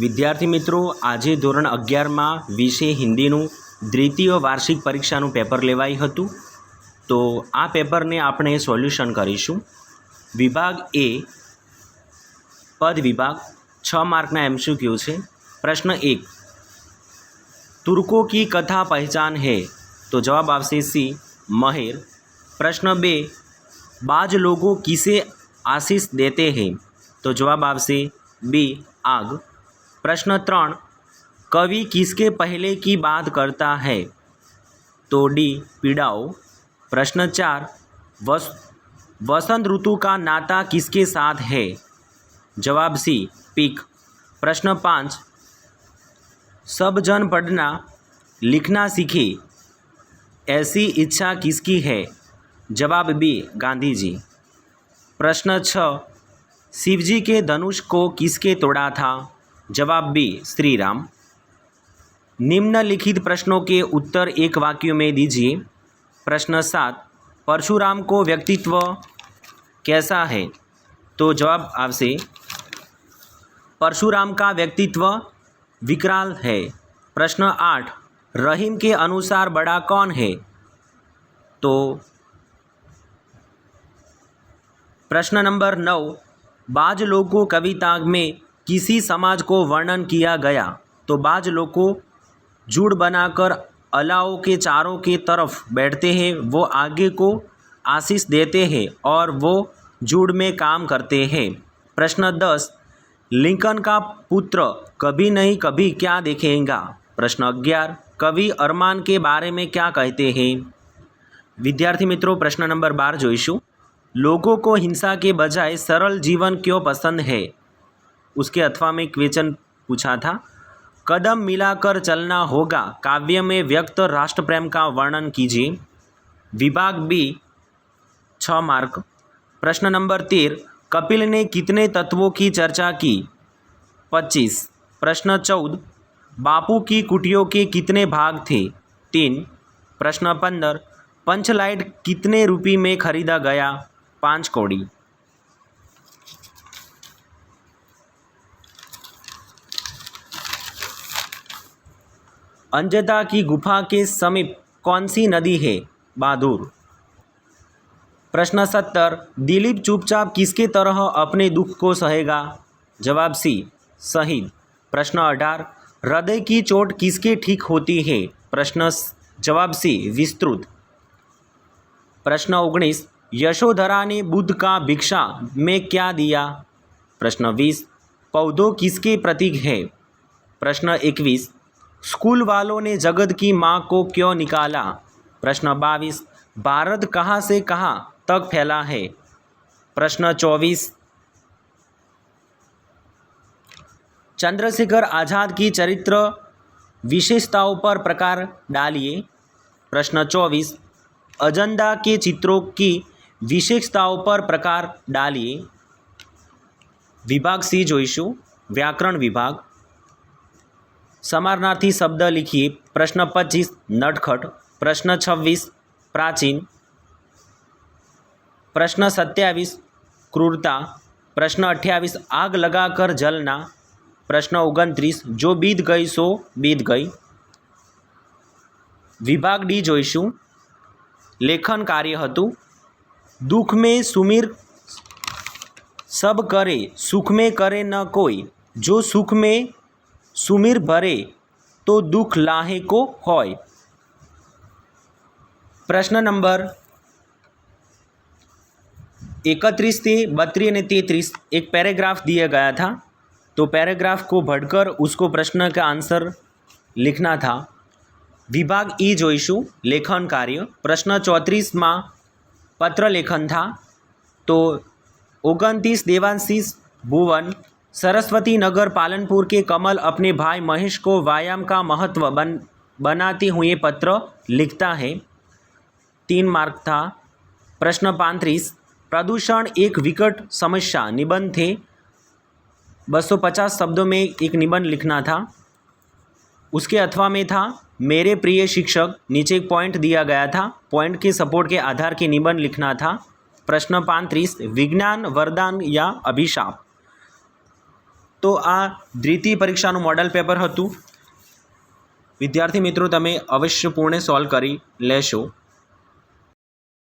વિદ્યાર્થી મિત્રો, આજે ધોરણ 11માં વિષય હિન્દીનું દ્વિતીય વાર્ષિક પરીક્ષાનું પેપર લેવાયું હતું. તો આ પેપરને આપણે સોલ્યુશન કરીશું. વિભાગ એ પદ વિભાગ 6 માર્કના MCQ છે. પ્રશ્ન 1, तुर्कों की कथा पहचान है, तो जवाब आवશે सी महेर. प्रश्न 2, बाज लोगों किसे आशीष देते हैं, तो जवाब आवશે बी आग. प्रश्न 3, कवि किसके पहले की बात करता है, तो डी पीड़ाओ. प्रश्न 4, वसंत ऋतु का नाता किसके साथ है, जवाब सी पीक. प्रश्न 5, सब जन पढ़ना लिखना सीखे ऐसी इच्छा किसकी है, जवाब बी गांधी जी. प्रश्न 6, शिवजी के धनुष को किसके तोड़ा था, जवाब बी श्री राम. निम्नलिखित प्रश्नों के उत्तर एक वाक्य में दीजिए. प्रश्न 7, परशुराम को व्यक्तित्व कैसा है, तो जवाब आवશે परशुराम का व्यक्तित्व विकराल है. प्रश्न 8, रहीम के अनुसार बड़ा कौन है, तो प्रश्न नंबर 9, बाज लोगों कविता में किसी समाज को वर्णन किया गया, तो बाज लोगों झुंड बनाकर अलाव के चारों के तरफ बैठते हैं, वो आगे को आशीष देते हैं और वो झुंड में काम करते हैं. प्रश्न 10, लिंकन का पुत्र कभी नहीं कभी क्या देखेगा. प्रश्न 11, कवि अरमान के बारे में क्या कहते हैं. विद्यार्थी मित्रों, प्रश्न नंबर 12 જોઈશું. लोगों को हिंसा के बजाय सरल जीवन क्यों पसंद है, उसके अथवा में क्वेश्चन पूछा था. कदम मिलाकर चलना होगा काव्य में व्यक्त राष्ट्र प्रेम का वर्णन कीजिए. विभाग बी 6 मार्क. प्रश्न नंबर 13, कपिल ने कितने तत्वों की चर्चा की, 25. प्रश्न 14, बापू की कुटियों के कितने भाग थे, 3. प्रश्न 15, पंचलाइट कितने रुपये में खरीदा गया, 5 कौड़ी. अंजदा की गुफा के समीप कौन सी नदी है, बहादुर. प्रश्न 17, दिलीप चुपचाप किसके तरह अपने दुख को सहेगा, जवाब सी शहीद. प्रश्न 18, हृदय की चोट किसके ठीक होती है, जवाब सी विस्तृत. प्रश्न 19, यशोधरा ने बुद्ध का भिक्षा में क्या दिया. प्रश्न 20, पौधों किसके प्रतीक है. प्रश्न 21, स्कूल वालों ने जगत की माँ को क्यों निकाला. प्रश्न 22, भारत कहाँ से कहाँ तक फैला है. प्रश्न 24, चंद्रशेखर आज़ाद की चरित्र विशेषताओं पर प्रकाश डालिए. प्रश्न 24, अजंता के चित्रों की विशेषताओं पर प्रकाश डालिए. विभाग सी જોઈશું, व्याकरण विभाग. समानार्थी शब्द लिखिए. प्रश्न 25, नटखट. प्रश्न 26, प्राचीन. प्रश्न 27, क्रूरता. प्रश्न 28, आग लगाकर जलना. प्रश्न 29, जो बीत गई सो बीत गई. विभाग डी જોઈશું, लेखन कार्य હતું. दुख में सुमिर सब करे, सुख में करे न कोई, जो सुख में सुमिर भरे तो दुख लाहे को होय. प्रश्न नंबर 31 से 32 ने 33 एक पैराग्राफ दिया गया था, तो पैराग्राफ को पढ़कर उसको प्रश्न का आंसर लिखना था. विभाग ई જોઈશું, लेखन कार्य. प्रश्न 34 में पत्र लेखन था, तो 29 देवांशीष भुवन, सरस्वती नगर पालनपुर के कमल अपने भाई महेश को व्यायाम का महत्व बनाते हुए पत्र लिखता है, 3 मार्क था. प्रश्न 35, प्रदूषण एक विकट समस्या निबंध थे, 250 शब्दों में एक निबंध लिखना था. उसके अथवा में था मेरे प्रिय शिक्षक, नीचे एक पॉइंट दिया गया था, पॉइंट के सपोर्ट के आधार के निबंध लिखना था. प्रश्न 35, विज्ञान वरदान या अभिशाप. તો આ દ્વિતીય પરીક્ષાનું મોડલ પેપર હતું. વિદ્યાર્થી મિત્રો, તમે અવશ્યપૂર્ણ સોલ્વ કરી લેશો.